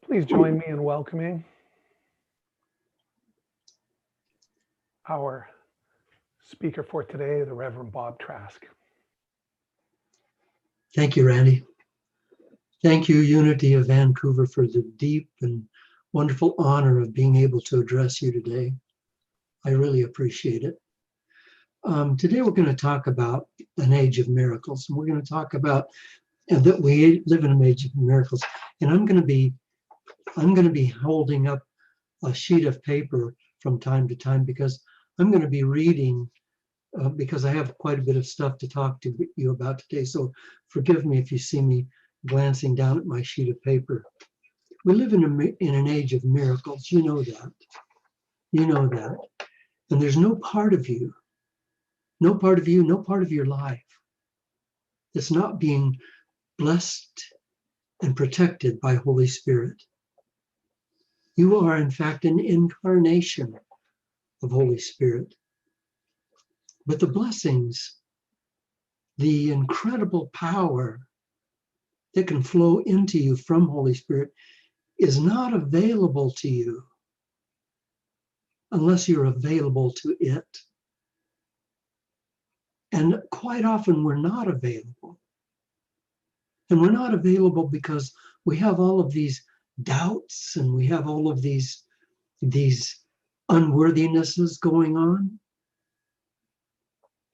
Please join me in welcoming our speaker for today, the Reverend Bob Trask. Thank you, Randy. Thank you, Unity of Vancouver, for the deep and wonderful honor of being able to address you today. I really appreciate it. Today we're going to talk about an age of miracles, and we're going to talk about that we live in an age of miracles. And I'm going to be holding up a sheet of paper from time to time because I'm going to be reading because I have quite a bit of stuff to talk to you about today. So forgive me if you see me glancing down at my sheet of paper. We live in an age of miracles. You know that. You know that. And there's no part of you, no part of your life that's not being blessed and protected by Holy Spirit. You are, in fact, an incarnation of Holy Spirit. But the blessings, the incredible power that can flow into you from Holy Spirit is not available to you unless you're available to it. And quite often we're not available. And we're not available because we have all of these doubts and we have all of these unworthinesses going on.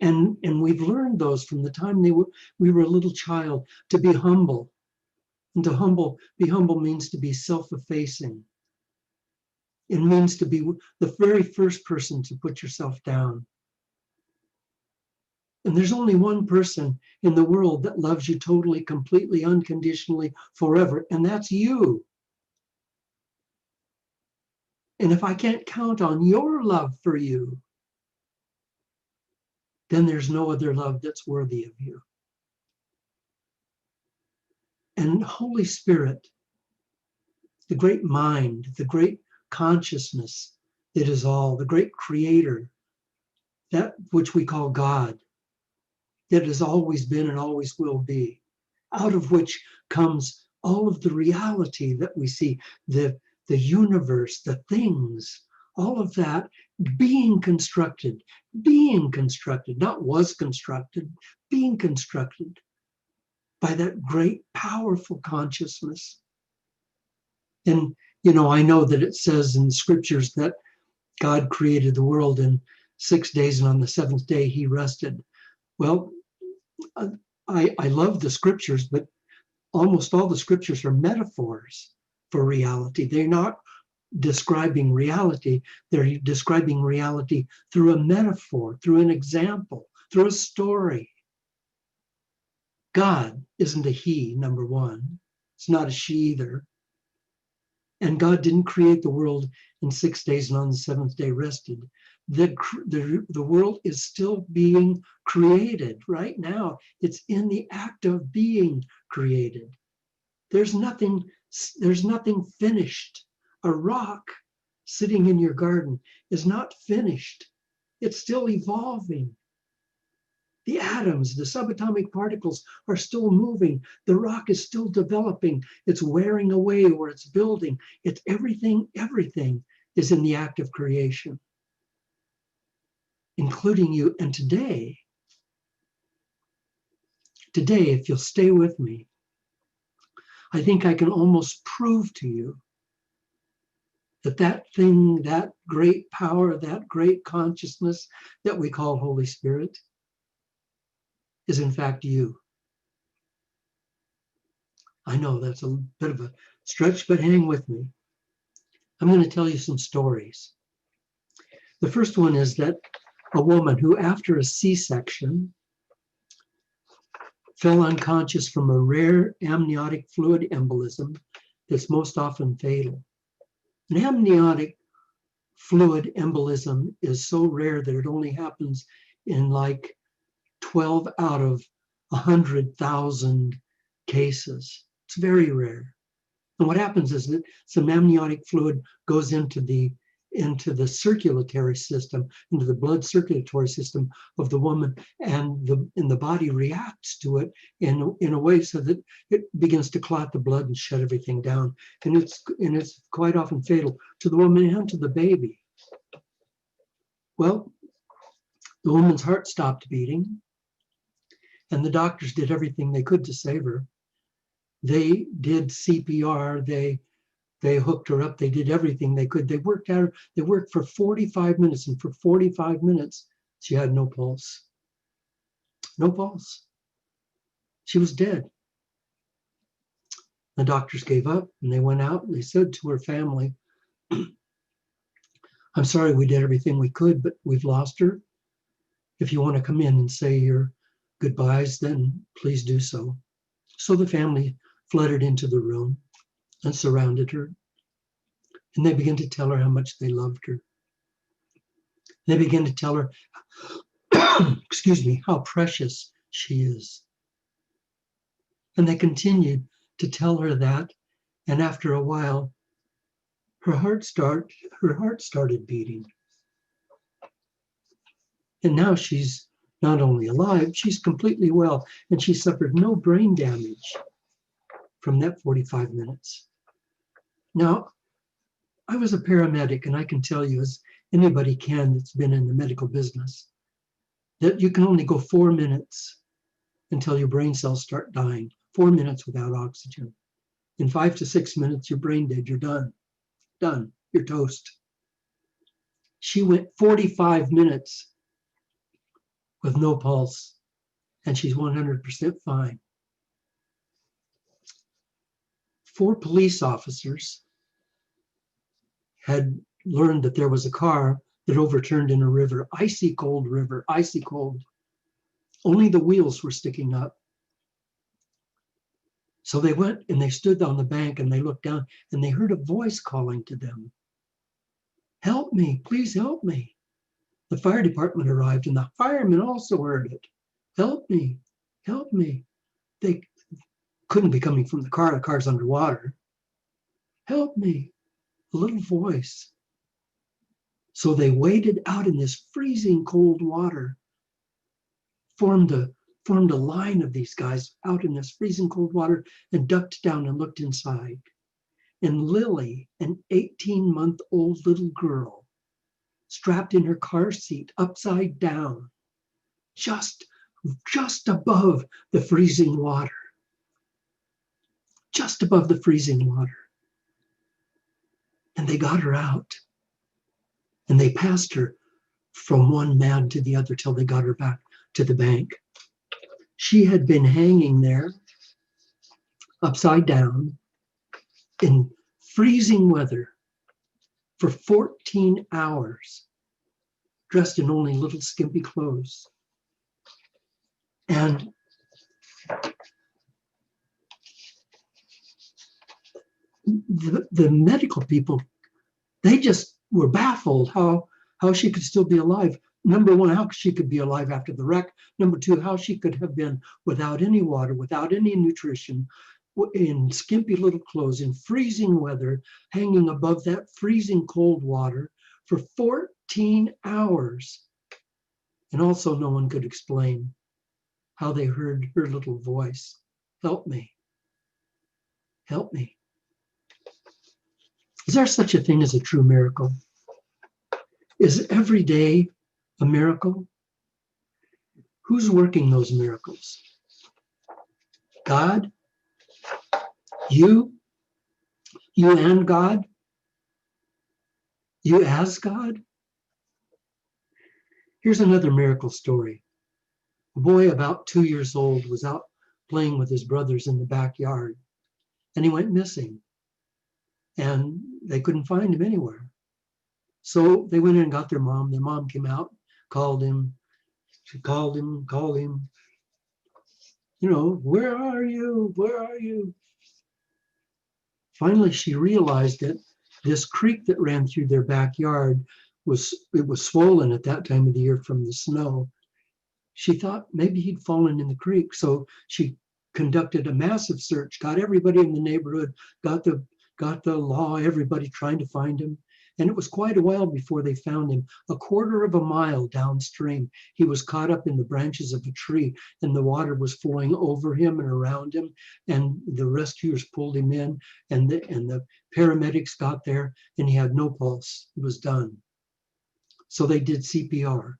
And we've learned those from the time we were a little child, to be humble. And be humble means to be self-effacing. It means to be the very first person to put yourself down. And there's only one person in the world that loves you totally, completely, unconditionally, forever, and that's you. And if I can't count on your love for you, then there's no other love that's worthy of you. And Holy Spirit, the great mind, the great consciousness that is all, the great creator, that which we call God, that has always been and always will be, out of which comes all of the reality that we see, the universe, the things, all of that being constructed, not was constructed, being constructed by that great, powerful consciousness. And, I know that it says in the scriptures that God created the world in 6 days, and on the seventh day he rested. Well, I love the scriptures, but almost all the scriptures are metaphors for reality. They're not describing reality. They're describing reality through a metaphor, through an example, through a story. God isn't a he, number one. It's not a she either. And God didn't create the world in 6 days and on the seventh day rested. The world is still being created right now. It's in the act of being created. There's nothing finished. A rock sitting in your garden is not finished. It's still evolving. The atoms, the subatomic particles are still moving. The rock is still developing. It's wearing away or it's building. It's everything is in the act of creation, including you. And today, if you'll stay with me, I think I can almost prove to you that thing, that great power, that great consciousness that we call Holy Spirit is in fact you. I know that's a bit of a stretch, but hang with me. I'm going to tell you some stories. The first one is that a woman who, after a C-section, fell unconscious from a rare amniotic fluid embolism that's most often fatal. An amniotic fluid embolism is so rare that it only happens in like 12 out of 100,000 cases. It's very rare. And what happens is that some amniotic fluid goes into the into the circulatory system, into the blood circulatory system of the woman, and the body reacts to it in a way so that it begins to clot the blood and shut everything down. And it's quite often fatal to the woman and to the baby. Well, the woman's heart stopped beating, and the doctors did everything they could to save her. They did CPR, they hooked her up, they did everything they could. They worked for 45 minutes, and for 45 minutes, she had no pulse. No pulse. She was dead. The doctors gave up, and they went out, and they said to her family, I'm sorry, we did everything we could, but we've lost her. If you want to come in and say your goodbyes, then please do so. So the family flooded into the room and surrounded her. And they began to tell her how much they loved her. They began to tell her, excuse me, how precious she is. And they continued to tell her that. And after a while, her heart started beating. And now she's not only alive, she's completely well. And she suffered no brain damage from that 45 minutes. Now, I was a paramedic, and I can tell you, as anybody can that's been in the medical business, that you can only go 4 minutes until your brain cells start dying. 4 minutes without oxygen. In 5 to 6 minutes, you're brain dead, you're done. Done, you're toast. She went 45 minutes with no pulse, and she's 100% fine. 4 police officers had learned that there was a car that overturned in a river, icy cold river, icy cold. Only the wheels were sticking up. So they went and they stood on the bank and they looked down and they heard a voice calling to them. Help me, please help me. The fire department arrived and the firemen also heard it. Help me, help me. They couldn't be coming from the car's underwater. Help me. A little voice. So they waded out in this freezing cold water, formed a line of these guys out in this freezing cold water and ducked down and looked inside. And Lily, an 18-month-old little girl, strapped in her car seat upside down, just above the freezing water. Just above the freezing water. And they got her out. And they passed her from one man to the other till they got her back to the bank. She had been hanging there, upside down, in freezing weather for 14 hours, dressed in only little skimpy clothes. And the medical people, they just were baffled how she could still be alive. Number one, how she could be alive after the wreck. Number two, how she could have been without any water, without any nutrition, in skimpy little clothes, in freezing weather, hanging above that freezing cold water for 14 hours. And also no one could explain how they heard her little voice. Help me. Help me. Is there such a thing as a true miracle? Is every day a miracle? Who's working those miracles? God? You? You and God? You as God? Here's another miracle story. A boy about 2 years old was out playing with his brothers in the backyard, and he went missing. And they couldn't find him anywhere. So they went in and got their mom. Their mom came out, called him. She called him. You know, where are you? Where are you? Finally, she realized that this creek that ran through their backyard was swollen at that time of the year from the snow. She thought maybe he'd fallen in the creek. So she conducted a massive search, got everybody in the neighborhood, got the law, everybody trying to find him. And it was quite a while before they found him. A quarter of a mile downstream, he was caught up in the branches of a tree, and the water was flowing over him and around him. And the rescuers pulled him in, and the paramedics got there, and he had no pulse. It was done. So they did CPR.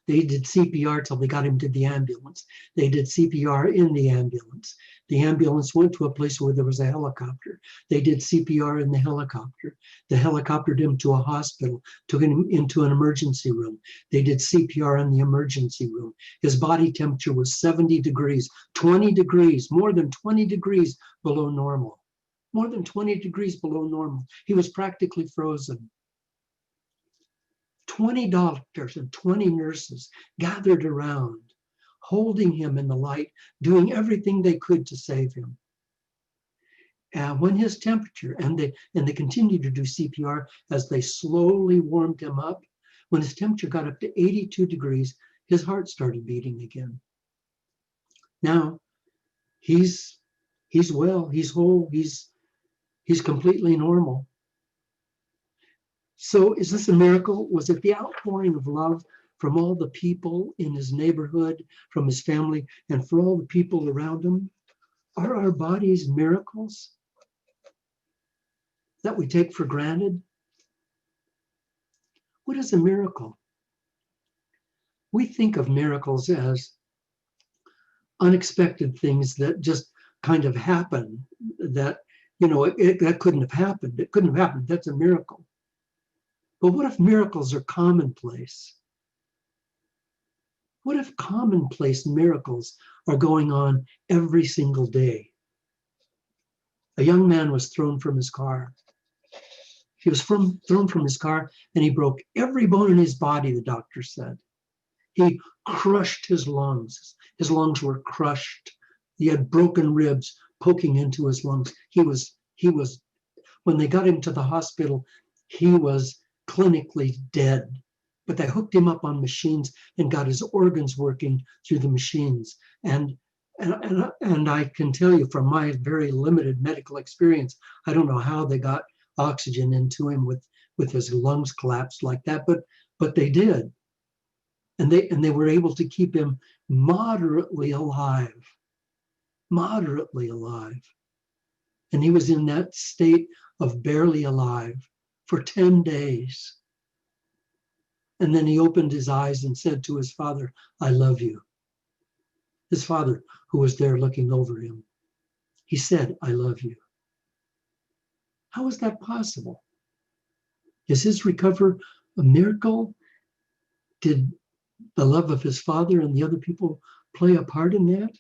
They did CPR till they got him to the ambulance. They did CPR in the ambulance. The ambulance went to a place where there was a helicopter. They did CPR in the helicopter. The helicopter took him to a hospital, took him into an emergency room. They did CPR in the emergency room. His body temperature was 70 degrees, 20 degrees, more than 20 degrees below normal. More than 20 degrees below normal. He was practically frozen. 20 doctors and 20 nurses gathered around, holding him in the light, doing everything they could to save him. And when his temperature, and they continued to do CPR as they slowly warmed him up, when his temperature got up to 82 degrees, his heart started beating again. Now, he's well, he's whole, he's completely normal. So is this a miracle? Was it the outpouring of love from all the people in his neighborhood, from his family, and for all the people around him? Are our bodies miracles that we take for granted? What is a miracle? We think of miracles as unexpected things that just kind of happen, that, that couldn't have happened. It couldn't have happened. That's a miracle. But what if miracles are commonplace? What if commonplace miracles are going on every single day? A young man was thrown from his car. He was thrown from his car, and he broke every bone in his body, the doctor said. He crushed his lungs. His lungs were crushed. He had broken ribs poking into his lungs. He was, when they got him to the hospital, he was clinically dead, but they hooked him up on machines and got his organs working through the machines. And I can tell you from my very limited medical experience, I don't know how they got oxygen into him with his lungs collapsed like that, but they did. And they were able to keep him moderately alive. And he was in that state of barely alive for 10 days. And then he opened his eyes and said to his father, "I love you." His father, who was there looking over him, he said, "I love you." How is that possible? Is his recovery a miracle? Did the love of his father and the other people play a part in that?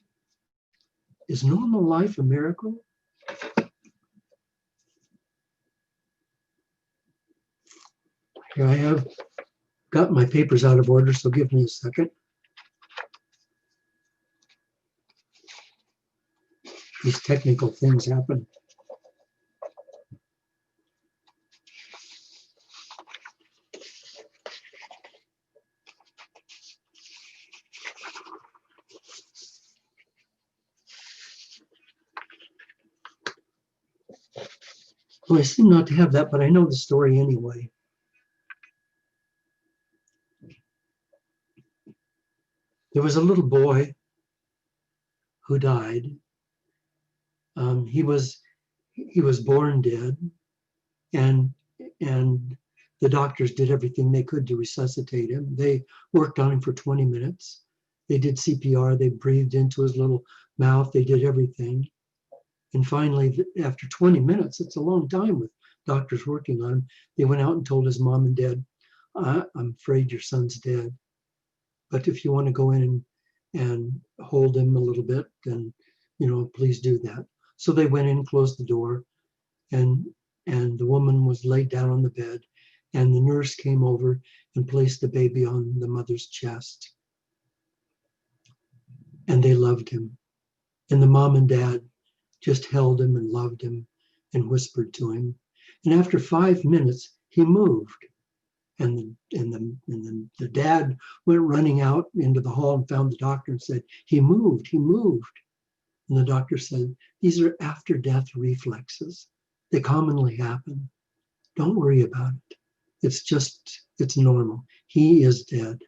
Is normal life a miracle? Here I have got my papers out of order, so give me a second. These technical things happen. Well, I seem not to have that, but I know the story anyway. There was a little boy who died. He was born dead, and the doctors did everything they could to resuscitate him. They worked on him for 20 minutes. They did CPR. They breathed into his little mouth. They did everything. And finally, after 20 minutes, it's a long time with doctors working on him, they went out and told his mom and dad, "I'm afraid your son's dead. But if you want to go in and hold him a little bit, then, please do that." So they went in, closed the door, and the woman was laid down on the bed, and the nurse came over and placed the baby on the mother's chest. And they loved him. And the mom and dad just held him and loved him and whispered to him. And after 5 minutes, he moved. And the dad went running out into the hall and found the doctor and said, he moved. And the doctor said, "These are after-death reflexes. They commonly happen. Don't worry about it. It's normal. He is dead.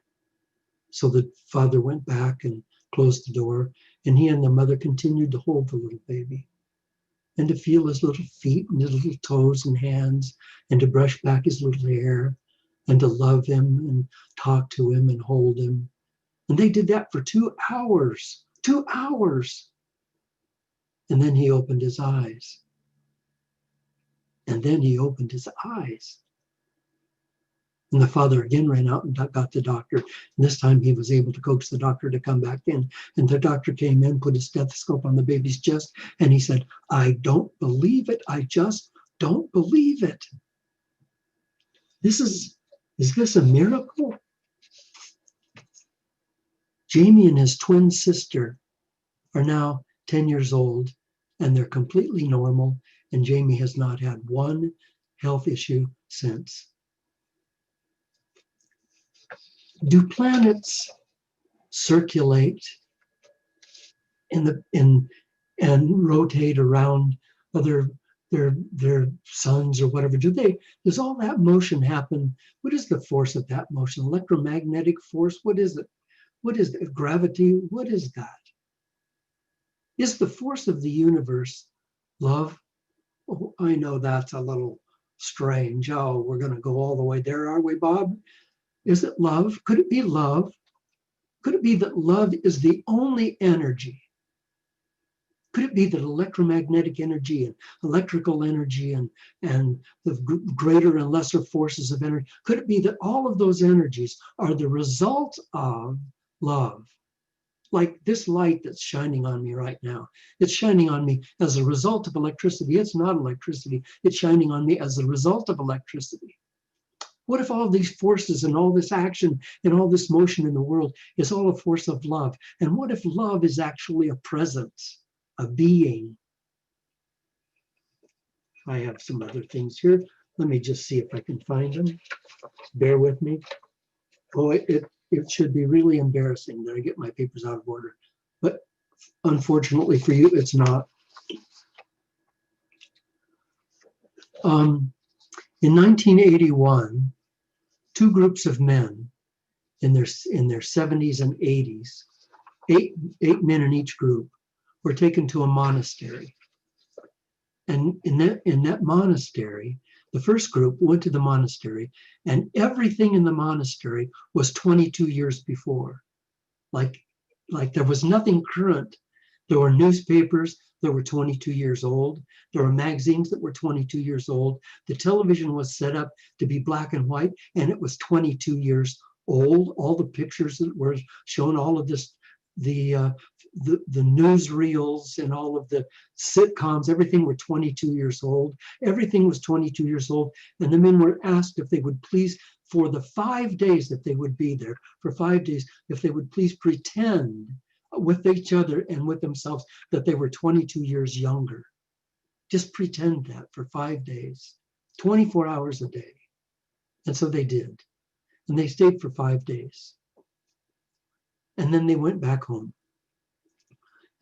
So the father went back and closed the door, and he and the mother continued to hold the little baby and to feel his little feet and his little toes and hands and to brush back his little hair and to love him and talk to him and hold him. And they did that for 2 hours, 2 hours. And then he opened his eyes. And then he opened his eyes. And the father again ran out and got the doctor. And this time he was able to coax the doctor to come back in. And the doctor came in, put his stethoscope on the baby's chest, and he said, "I don't believe it. I just don't believe it." Is this a miracle? Jamie and his twin sister are now 10 years old, and they're completely normal. And Jamie has not had one health issue since. Do planets circulate and rotate around their suns or whatever? Does all that motion happen? What is the force of that motion? Electromagnetic force? What is it? What is it? Gravity? What is that? Is the force of the universe love? Oh, I know that's a little strange. Oh, we're going to go all the way there, are we, Bob? Is it love? Could it be love? Could it be that love is the only energy? Could it be that electromagnetic energy and electrical energy and the greater and lesser forces of energy, could it be that all of those energies are the result of love? Like this light that's shining on me right now. It's shining on me as a result of electricity. It's not electricity. It's shining on me as a result of electricity. What if all these forces and all this action and all this motion in the world is all a force of love? And what if love is actually a presence, a being? I have some other things here. Let me just see if I can find them. Bear with me. Oh, it should be really embarrassing that I get my papers out of order. But unfortunately for you, it's not. In 1981, 2 groups of men in their 70s and 80s, eight men in each group, were taken to a monastery. And in that monastery, the first group went to the monastery, and everything in the monastery was 22 years before. Like there was nothing current. There were newspapers that were 22 years old. There were magazines that were 22 years old. The television was set up to be black and white, and it was 22 years old. All the pictures that were shown, all of this, the newsreels and all of the sitcoms, everything were 22 years old. Everything was 22 years old. And the men were asked if they would please, for the 5 days that they would be there, for 5 days, if they would please pretend with each other and with themselves that they were 22 years younger. Just pretend that for 5 days, 24 hours a day. And so they did. And they stayed for 5 days. And then they went back home.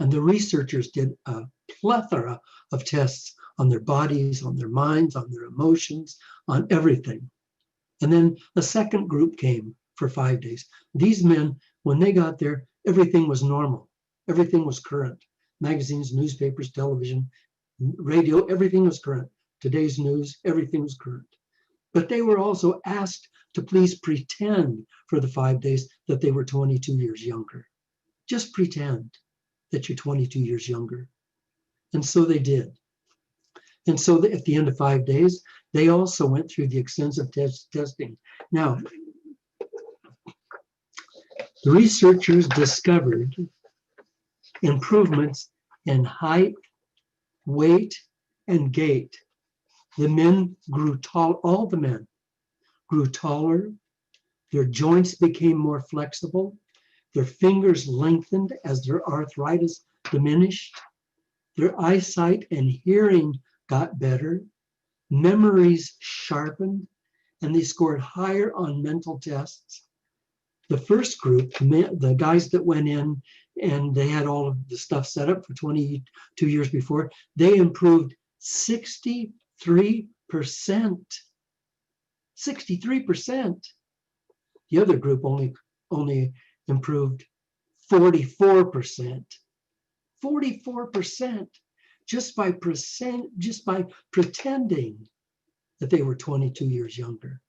And the researchers did a plethora of tests on their bodies, on their minds, on their emotions, on everything. And then a second group came for 5 days. These men, when they got there, everything was normal. Everything was current. Magazines, newspapers, television, radio, everything was current. Today's news, everything was current. But they were also asked to please pretend for the 5 days that they were 22 years younger. Just pretend that you're 22 years younger. And so they did. And so at the end of 5 days, they also went through the extensive testing. Now, the researchers discovered improvements in height, weight, and gait. The men grew tall, all the men grew taller, their joints became more flexible, their fingers lengthened as their arthritis diminished, their eyesight and hearing got better, memories sharpened, and they scored higher on mental tests. The first group, the guys that went in and they had all of the stuff set up for 22 years before, they improved 63%. 63%. The other group only improved 44%. 44% just by pretending that they were 22 years younger.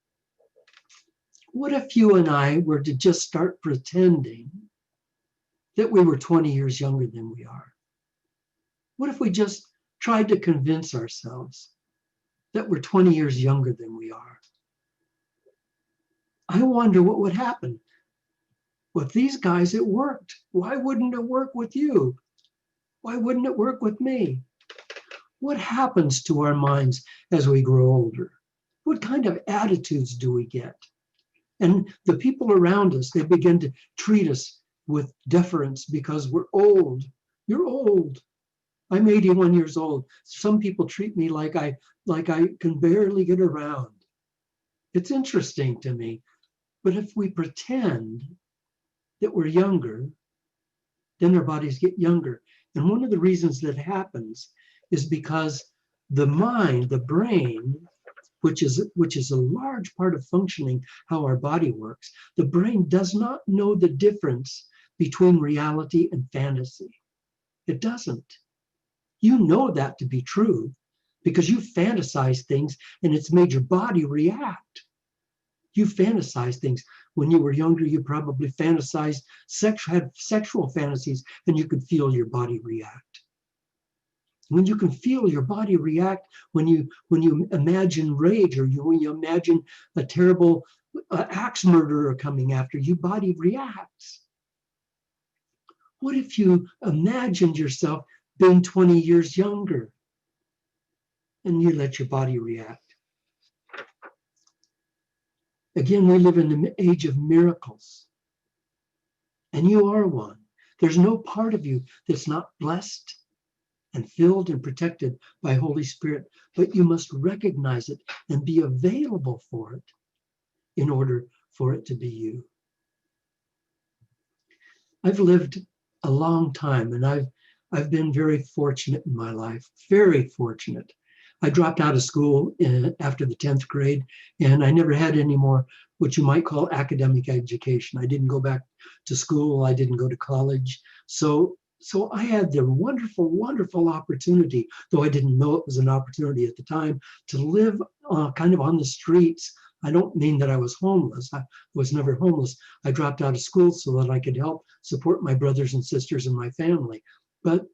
What if you and I were to just start pretending that we were 20 years younger than we are? What if we just tried to convince ourselves that we're 20 years younger than we are? I wonder what would happen. With these guys, it worked. Why wouldn't it work with you? Why wouldn't it work with me? What happens to our minds as we grow older? What kind of attitudes do we get? And the people around us, they begin to treat us with deference because we're old. You're old. I'm 81 years old. Some people treat me like I can barely get around. It's interesting to me. But if we pretend that we're younger, then our bodies get younger. And one of the reasons that happens is because the mind, the brain, which is a large part of functioning how our body works, the brain does not know the difference between reality and fantasy. It doesn't. You know that to be true because you fantasize things and it's made your body react. You fantasize things. When you were younger, you probably fantasized, had sexual fantasies, and you could feel your body react. When you can feel your body react, when you imagine rage, or when you imagine a terrible axe murderer coming after you, body reacts. What if you imagined yourself being 20 years younger and you let your body react? Again, we live in the age of miracles, and you are one. There's no part of you that's not blessed and filled and protected by Holy Spirit, but you must recognize it and be available for it in order for it to be you. I've lived a long time, and I've been very fortunate in my life, very fortunate. I dropped out of school after the 10th grade, and I never had any more what you might call academic education. I didn't go back to school. I didn't go to college. So I had the wonderful, wonderful opportunity, though I didn't know it was an opportunity at the time, to live kind of on the streets. I don't mean that I was homeless. I was never homeless. I dropped out of school so that I could help support my brothers and sisters and my family. But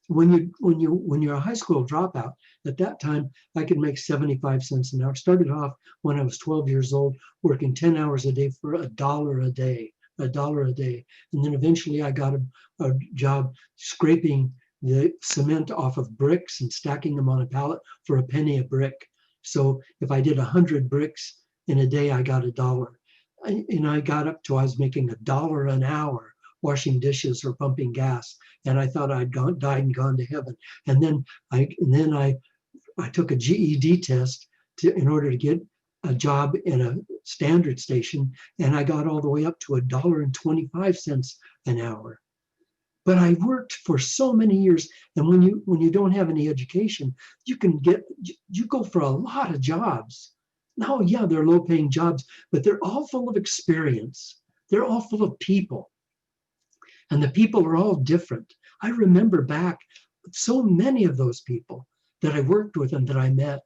when you're a high school dropout, at that time, I could make 75 cents an hour. Started off when I was 12 years old, working 10 hours a day for $1 a day, $1 a day. And then eventually I got a job scraping the cement off of bricks and stacking them on a pallet for a penny a brick. So if I did 100 bricks in a day, I got $1. And I got up to, I was making $1 an hour washing dishes or pumping gas, and I thought I'd died and gone to heaven. And then I took a GED test in order to get a job in a standard station, and I got all the way up to $1.25 an hour. But I worked for so many years, and when you don't have any education, you go for a lot of jobs. Now, yeah, they're low-paying jobs, but they're all full of experience. They're all full of people. And the people are all different. I remember back so many of those people that I worked with and that I met.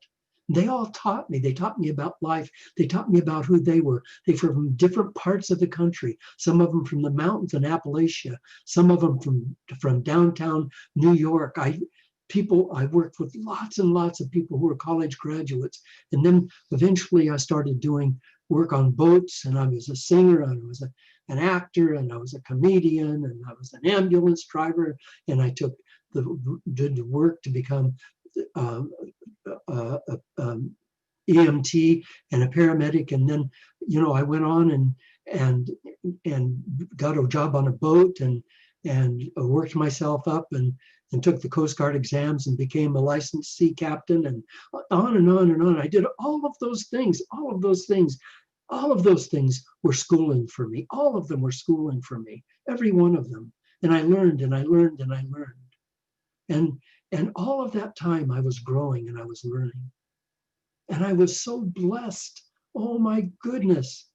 They all taught me. They taught me about life. They taught me about who they were. They were from different parts of the country. Some of them from the mountains in Appalachia. Some of them from downtown New York. I worked with lots and lots of people who were college graduates. And then eventually I started doing work on boats, and I was a singer, and I was an actor, and I was a comedian, and I was an ambulance driver, and I did the work to become EMT and a paramedic. And then, I went on and got a job on a boat and worked myself up and took the Coast Guard exams and became a licensed sea captain, and on and on and on. I did all of those things. All of those things were schooling for me. All of them were schooling for me, every one of them. And I learned and I learned and I learned. And all of that time I was growing and I was learning. And I was so blessed Oh my goodness.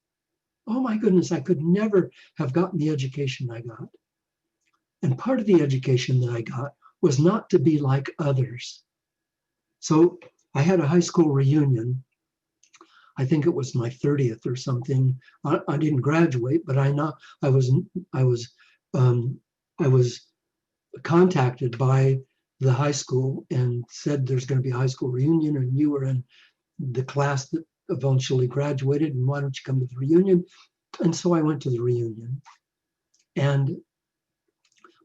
Oh my goodness, I could never have gotten the education I got. And part of the education that I got was not to be like others. So I had a high school reunion. I think it was my 30th or something. I didn't graduate, but I know I was um, I was contacted by the high school and said there's going to be a high school reunion, and you were in the class that eventually graduated, and why don't you come to the reunion? And so I went to the reunion, and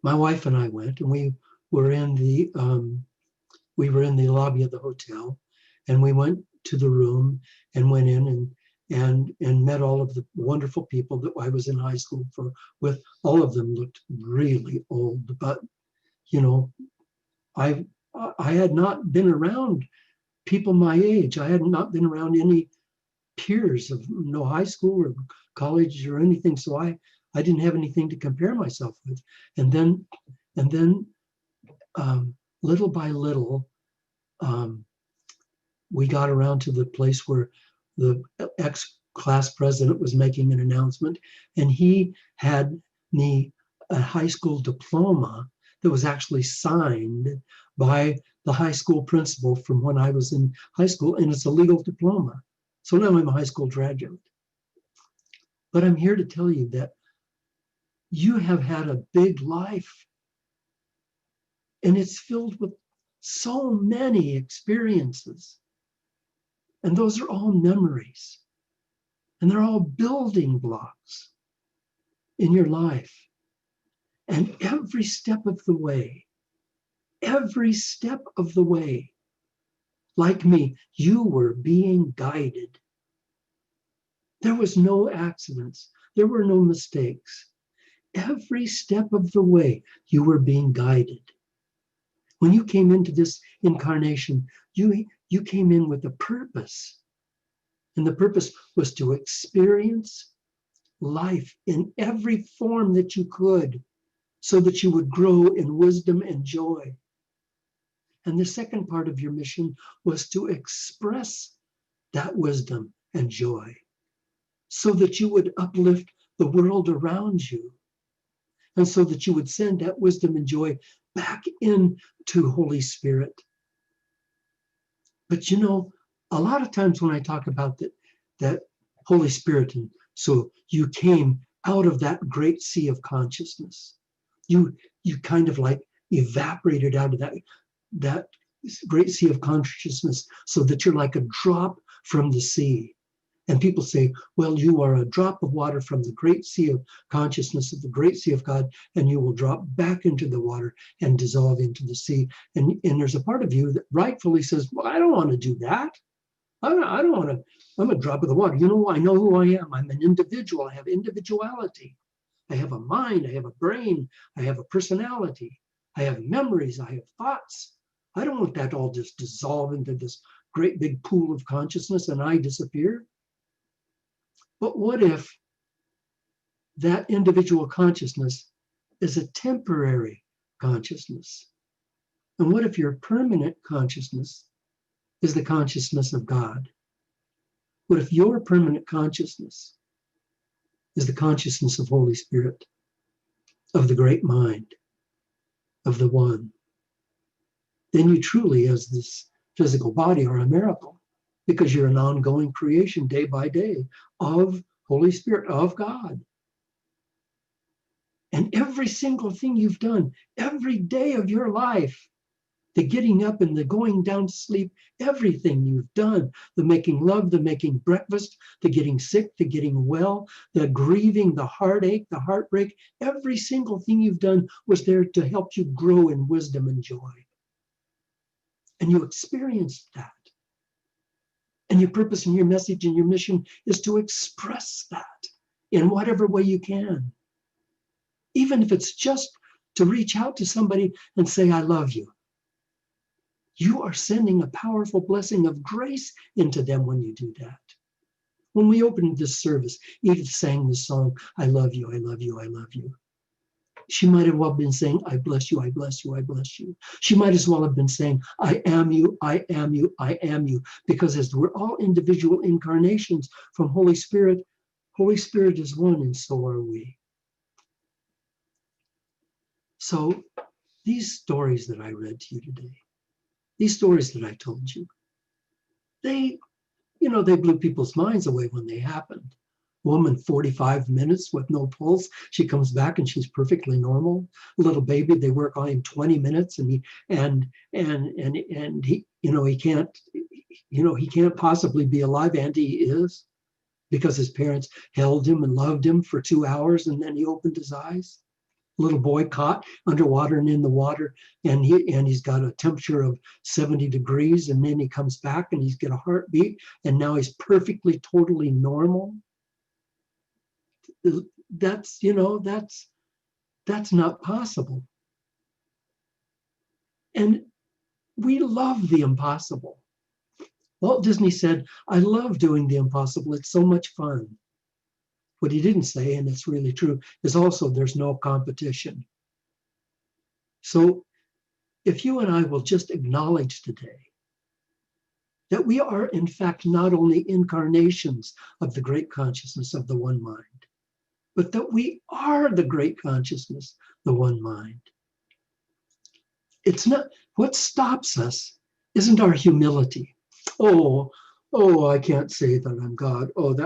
my wife and I went, and were in the lobby of the hotel, and we went to the room and went in and met all of the wonderful people that I was in high school with. All of them looked really old, but you know, I had not been around people my age. I had not been around any peers of no high school or college or anything, so I didn't have anything to compare myself with. And then little by little, we got around to the place where the ex-class president was making an announcement, and he had me a high school diploma that was actually signed by the high school principal from when I was in high school, and it's a legal diploma. So now I'm a high school graduate. But I'm here to tell you that you have had a big life, and it's filled with so many experiences. And those are all memories, and they're all building blocks in your life. And every step of the way, like me, you were being guided. There was no accidents. There were no mistakes. Every step of the way, you were being guided. When you came into this incarnation, you came in with a purpose. And the purpose was to experience life in every form that you could, so that you would grow in wisdom and joy. And the second part of your mission was to express that wisdom and joy, so that you would uplift the world around you, and so that you would send that wisdom and joy back into Holy Spirit. But you know, a lot of times when I talk about that Holy Spirit, and so you came out of that great sea of consciousness, you kind of like evaporated out of that great sea of consciousness, so that you're like a drop from the sea. And people say, well, you are a drop of water from the great sea of consciousness of the great sea of God, and you will drop back into the water and dissolve into the sea. And there's a part of you that rightfully says, well, I don't want to do that. I don't want to, I'm a drop of the water. You know, I know who I am. I'm an individual. I have individuality. I have a mind. I have a brain. I have a personality. I have memories. I have thoughts. I don't want that all just dissolve into this great big pool of consciousness and I disappear. But what if that individual consciousness is a temporary consciousness? And what if your permanent consciousness is the consciousness of God? What if your permanent consciousness is the consciousness of Holy Spirit, of the great mind, of the one? Then you truly, as this physical body, are a miracle, because you're an ongoing creation day by day of Holy Spirit, of God. And every single thing you've done, every day of your life, the getting up and the going down to sleep, everything you've done, the making love, the making breakfast, the getting sick, the getting well, the grieving, the heartache, the heartbreak, every single thing you've done was there to help you grow in wisdom and joy. And you experienced that. And your purpose and your message and your mission is to express that in whatever way you can. Even if it's just to reach out to somebody and say, I love you. You are sending a powerful blessing of grace into them when you do that. When we opened this service, Edith sang the song, I love you, I love you, I love you. She might have well been saying, I bless you, I bless you, I bless you. She might as well have been saying, I am you, I am you, I am you. Because as we're all individual incarnations from Holy Spirit is one and so are we. So these stories that I read to you today, these stories that I told you, they blew people's minds away when they happened. Woman, 45 minutes with no pulse. She comes back and she's perfectly normal. Little baby, they work on him 20 minutes, and he can't possibly be alive, and he is, because his parents held him and loved him for 2 hours, and then he opened his eyes. Little boy caught underwater and in the water, and he's got a temperature of 70 degrees, and then he comes back and he's got a heartbeat, and now he's perfectly, totally normal. That's not possible. And we love the impossible. Walt Disney said, I love doing the impossible. It's so much fun. What he didn't say, and it's really true, is also there's no competition. So if you and I will just acknowledge today that we are in fact not only incarnations of the great consciousness of the one mind, but that we are the great consciousness, the one mind. It's not, what stops us isn't our humility. Oh, I can't say that I'm God. Oh,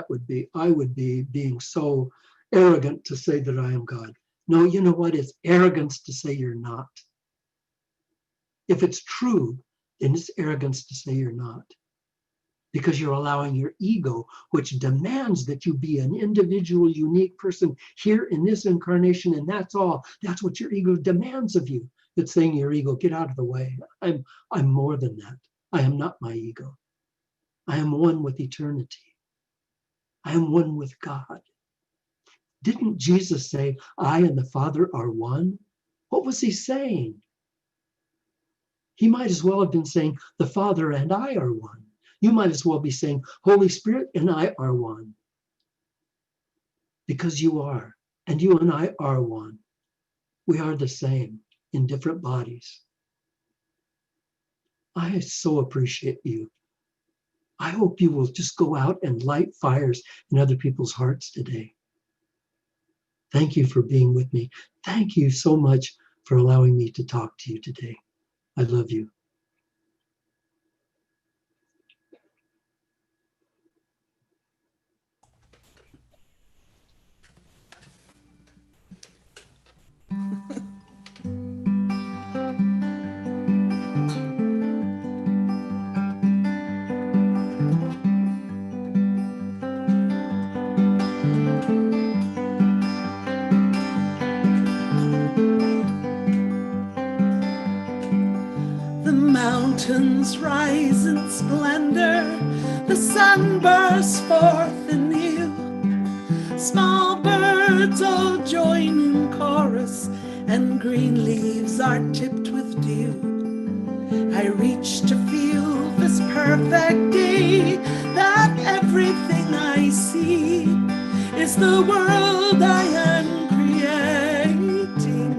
I would be being so arrogant to say that I am God. No, you know what? It's arrogance to say you're not. If it's true, then it's arrogance to say you're not. Because you're allowing your ego, which demands that you be an individual, unique person here in this incarnation, and that's all. That's what your ego demands of you. It's saying your ego, get out of the way. I'm more than that. I am not my ego. I am one with eternity. I am one with God. Didn't Jesus say, I and the Father are one? What was he saying? He might as well have been saying, the Father and I are one. You might as well be saying, Holy Spirit and I are one. Because you are, and you and I are one. We are the same in different bodies. I so appreciate you. I hope you will just go out and light fires in other people's hearts today. Thank you for being with me. Thank you so much for allowing me to talk to you today. I love you. Mountains rise in splendor, the sun bursts forth anew. Small birds all join in chorus, and green leaves are tipped with dew. I reach to feel this perfect day, that everything I see is the world I am creating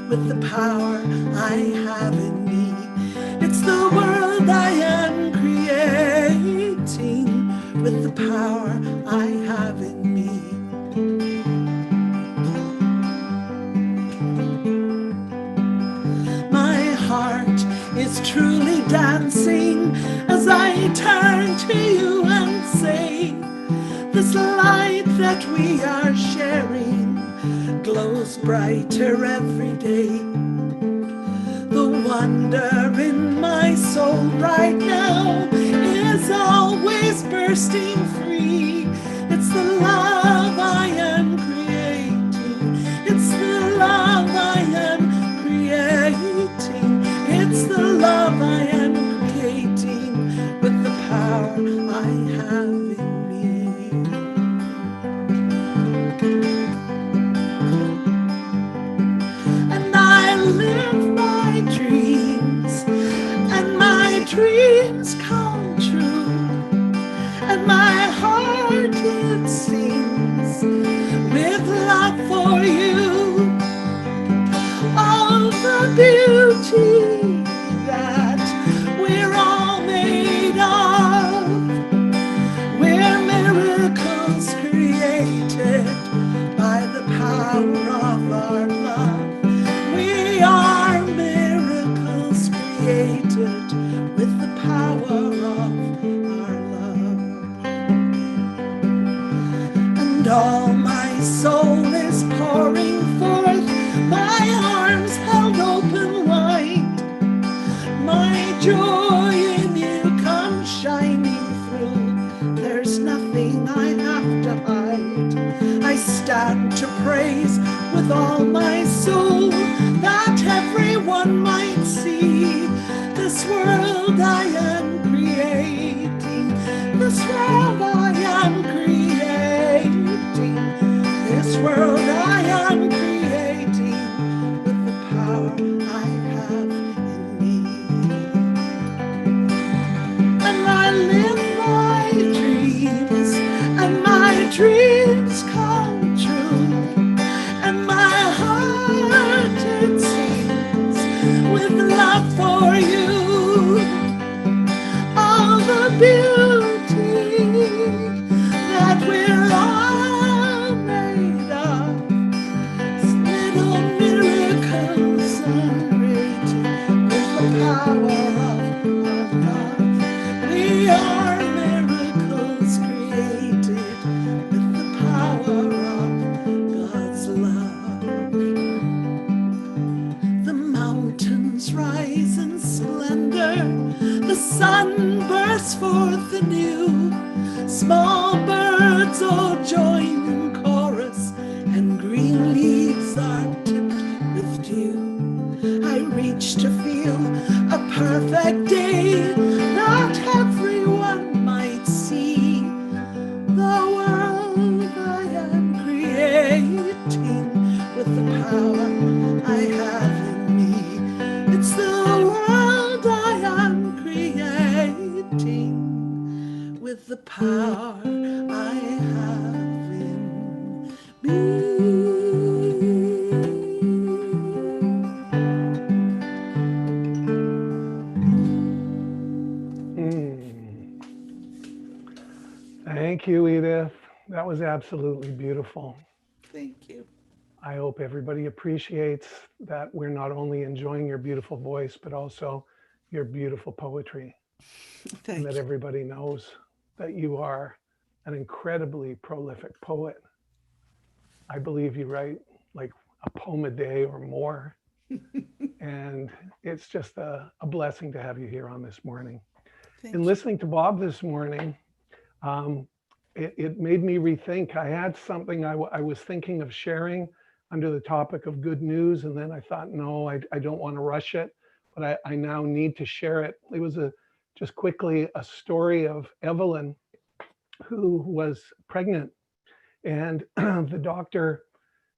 with the power I have in me. It's the world I am creating with the power I have in me. My heart is truly dancing as I turn to you and say, this light that we are sharing glows brighter every day. The wonder in my soul right now is always bursting free. It's the love I am creating. It's the love I am creating. It's the love I am creating with the power I have in me. And I live my dreams, and my dreams come true, and my heart it sings with love for you. praise with all my soul, that everyone might see this world I am creating, this world I am creating, this world I am creating with the power I have in me. And I live my dreams, and my dreams come true, and my heart it sings with love for you. All the beauty that we're all made of, little miracles narrated with the power of God. We are miracles created with the power of God's love. The mountains rise in splendor, the sun bursts forth anew, small birds all join in chorus, and green leaves are tipped with dew. I reach to feel a perfect day that everyone might see, the world I am creating with the power I have in me. It's the world I am creating with the power I have in me. Thank you, Edith. That was absolutely beautiful. Thank you. I hope everybody appreciates that we're not only enjoying your beautiful voice, but also your beautiful poetry, and Thank that you. everybody knows that you are an incredibly prolific poet. I believe you write like a poem a day or more. And it's just a blessing to have you here on this morning. Thank In you. listening to Bob this morning, um, it made me rethink. I had something I was thinking of sharing under the topic of good news. And then I thought, no, I don't want to rush it, but I now need to share it. It was just quickly a story of Evelyn, who was pregnant, and the doctor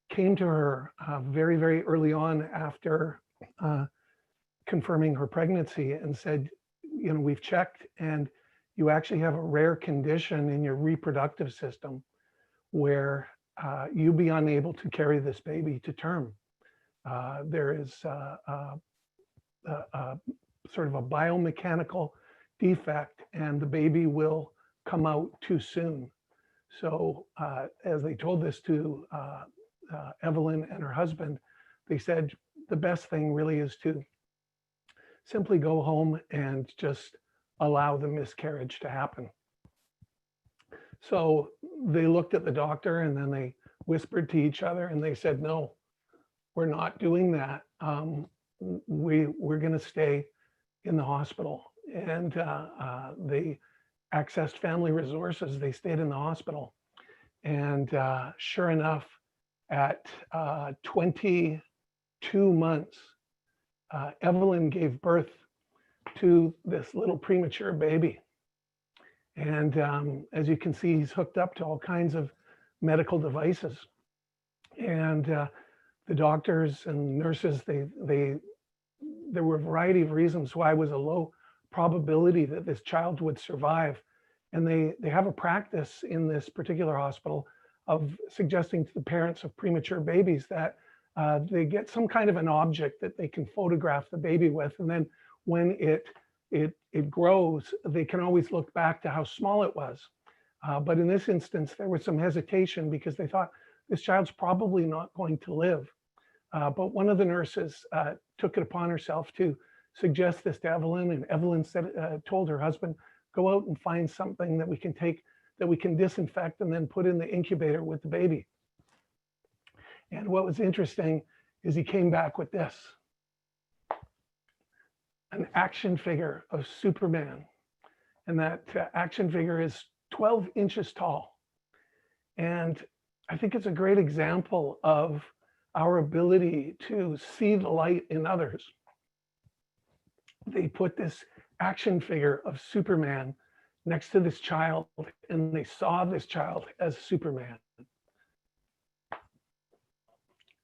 came to her very, very early on after uh, confirming her pregnancy and said, we've checked and you actually have a rare condition in your reproductive system where you'll be unable to carry this baby to term. There is sort of a biomechanical defect and the baby will come out too soon. So as they told this to Evelyn and her husband, they said the best thing really is to simply go home and just allow the miscarriage to happen. So they looked at the doctor and then they whispered to each other and they said, no, we're not doing that. We're going to stay in the hospital. And they accessed family resources. They stayed in the hospital. And sure enough, at 22 months, Evelyn gave birth to this little premature baby. And as you can see, he's hooked up to all kinds of medical devices. And the doctors and nurses, there were a variety of reasons why it was a low probability that this child would survive. And they have a practice in this particular hospital of suggesting to the parents of premature babies that they get some kind of an object that they can photograph the baby with. And then when it grows, they can always look back to how small it was. But in this instance, there was some hesitation because they thought this child's probably not going to live. But one of the nurses took it upon herself to suggest this to Evelyn, and Evelyn told her husband, go out and find something that we can take, that we can disinfect and then put in the incubator with the baby. And what was interesting is he came back with this, an action figure of Superman. And that action figure is 12 inches tall. And I think it's a great example of our ability to see the light in others. They put this action figure of Superman next to this child, and they saw this child as Superman.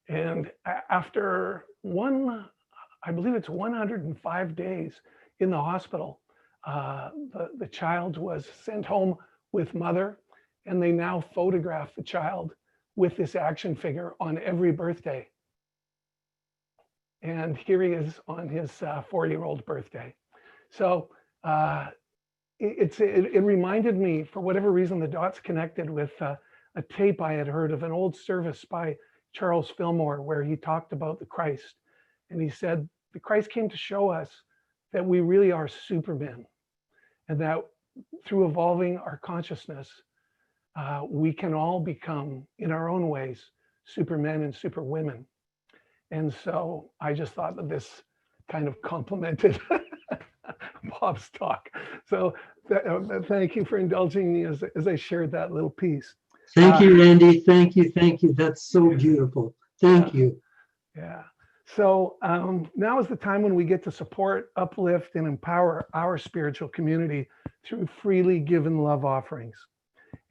And after I believe it's 105 days in the hospital, the child was sent home with mother, and they now photograph the child with this action figure on every birthday. And here he is on his 4-year-old birthday. So it reminded me, for whatever reason, the dots connected with a tape I had heard of an old service by Charles Fillmore, where he talked about the Christ. And he said, the Christ came to show us that we really are supermen, and that through evolving our consciousness, we can all become, in our own ways, supermen and superwomen. And so I just thought that this kind of complemented Bob's talk. So thank you for indulging me as I shared that little piece. Thank you, Randy. Thank you. Thank you. That's so beautiful. Thank you. Yeah. So now is the time when we get to support, uplift, and empower our spiritual community through freely given love offerings.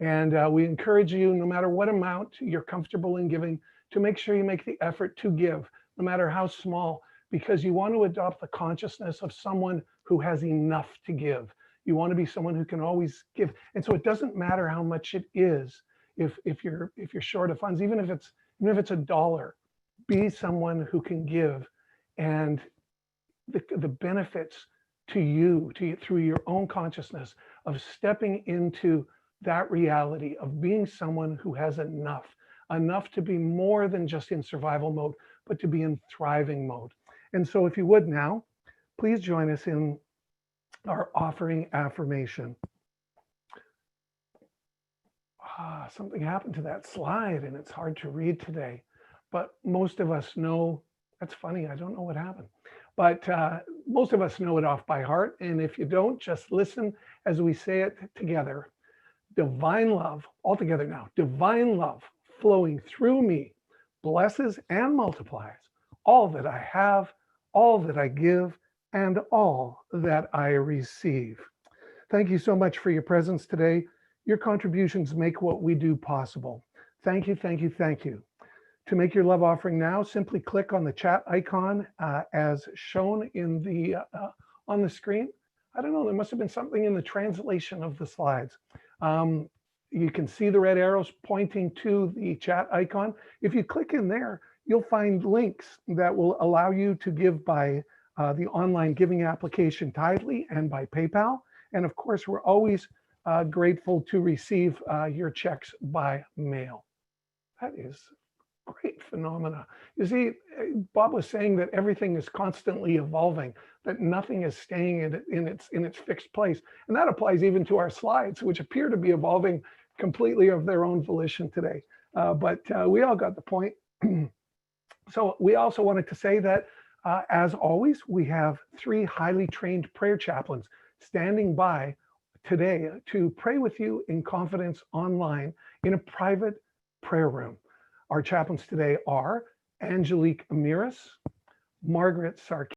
And we encourage you, no matter what amount you're comfortable in giving, to make sure you make the effort to give, no matter how small, because you want to adopt the consciousness of someone who has enough to give. You want to be someone who can always give. And so it doesn't matter how much it is. If you're short of funds, even if it's $1, be someone who can give, and the benefits to you through your own consciousness of stepping into that reality of being someone who has enough to be more than just in survival mode, but to be in thriving mode. And so if you would now, please join us in our offering affirmation. Something happened to that slide and it's hard to read today, but most of us know, that's funny, I don't know what happened, but most of us know it off by heart. And if you don't, just listen as we say it together. Divine love, all together now, divine love flowing through me blesses and multiplies all that I have, all that I give, and all that I receive. Thank you so much for your presence today. Your contributions make what we do possible. Thank you, thank you, thank you. To make your love offering now, simply click on the chat icon as shown in the on the screen. I don't know, there must have been something in the translation of the slides. You can see the red arrows pointing to the chat icon. If you click in there, you'll find links that will allow you to give by the online giving application Tithely and by PayPal. And of course, we're always grateful to receive your checks by mail. That is great phenomena. You see, Bob was saying that everything is constantly evolving, that nothing is staying in its fixed place. And that applies even to our slides, which appear to be evolving completely of their own volition today. But we all got the point. So we also wanted to say that, as always, we have 3 highly trained prayer chaplains standing by today to pray with you in confidence online in a private prayer room. Our chaplains today are Angelique Amiris, Margaret Sarkis,